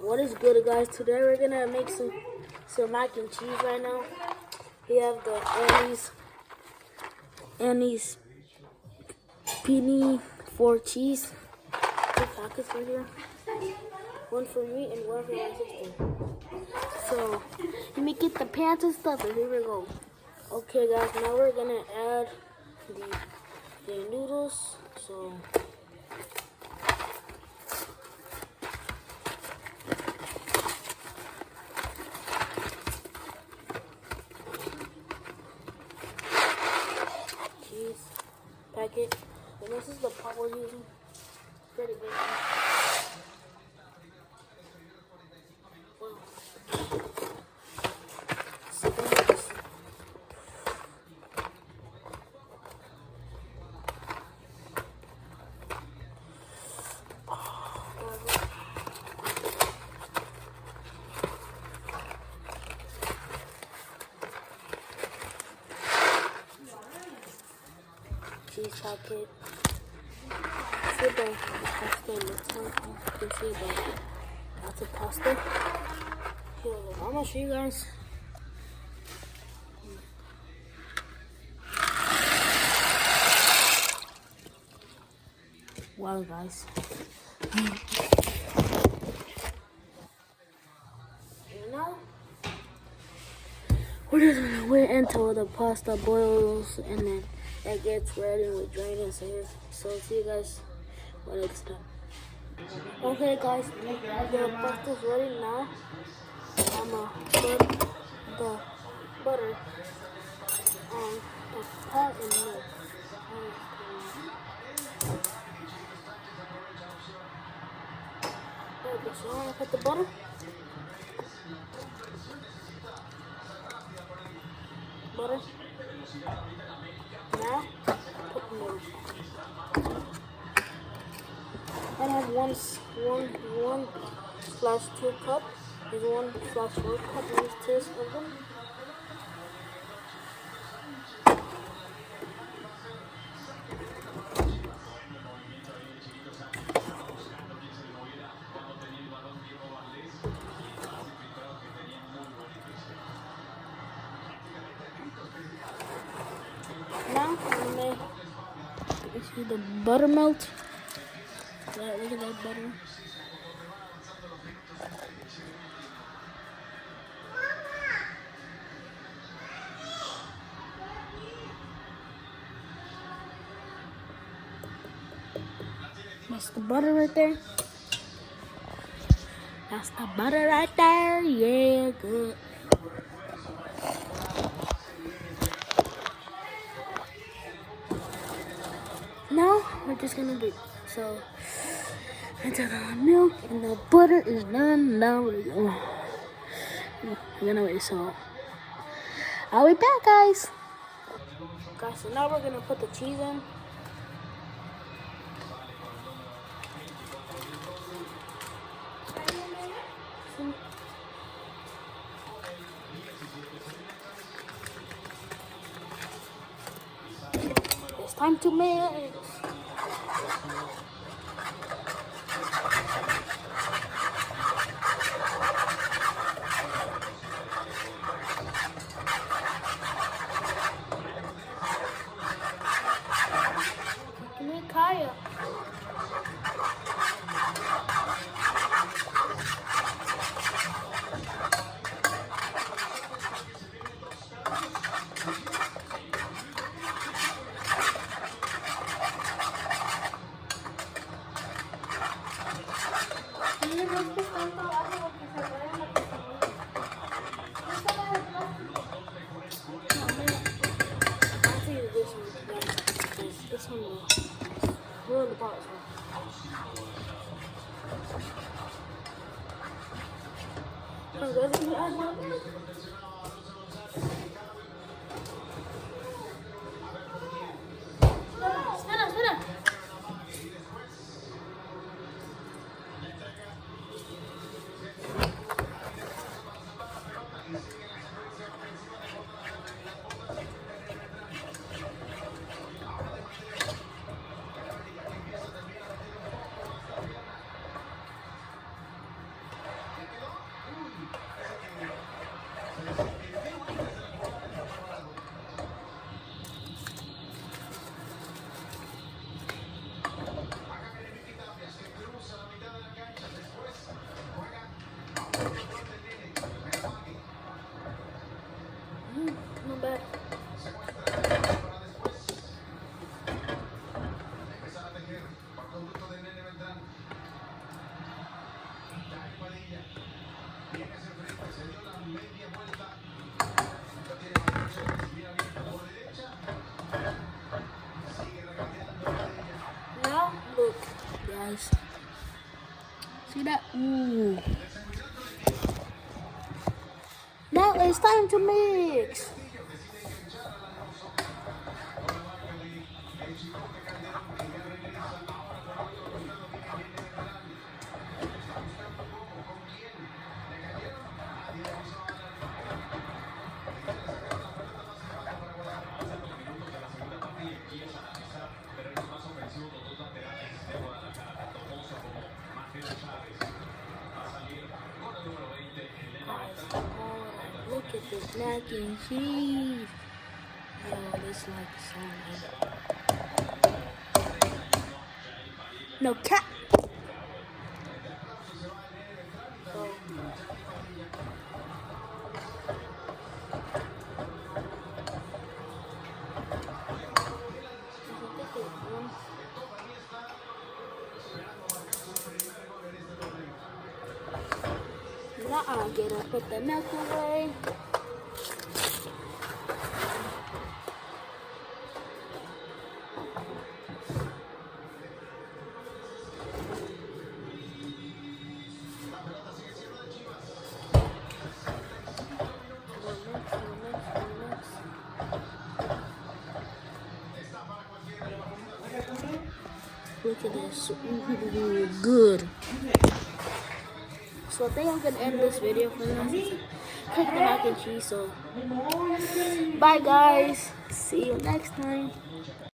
What is good, guys? Today we're gonna make some mac and cheese right now. We have the Annie's Penny 4 cheese. Two packets right here. One for me and one for my sister. So let me get the pants and stuff, and here we go. Okay, guys. Now we're gonna add the noodles. So. Cheese packet, and this is the pot we're using. Pretty big. Wow. Cheese packet. See the pasta in the top. You can see that's a pasta. Here, I'm gonna show you guys. Wow, guys. You know, we're just gonna wait until the pasta boils and then it gets ready and we drain it. So see you guys when it's done. Okay, guys, the pasta's ready now. I'm gonna put the butter on the pot and milk. Okay, so I'm gonna put the butter. Now, put the milk. I have 1/2 cup. There's 1/4 cup. There's 2 of them. Now I'm gonna see the butter melt. Yeah, look at that butter. That's the butter right there. That's the butter right there. Yeah, good. Now we're just gonna do so. Until the milk and the butter is done, now we're gonna wait. So I'll be back, guys. Guys, so now we're gonna put the cheese in. It's time to mix. Kaya. This one will ruin the pot. Ooh. Now it's time to mix. Look at this mac and cheese. Oh, this like something. No cap. Now get up, put the milk away. Look at this. Ooh, good. So I think I'm gonna end this video for now. Cook the mac and cheese. So bye guys. See you next time.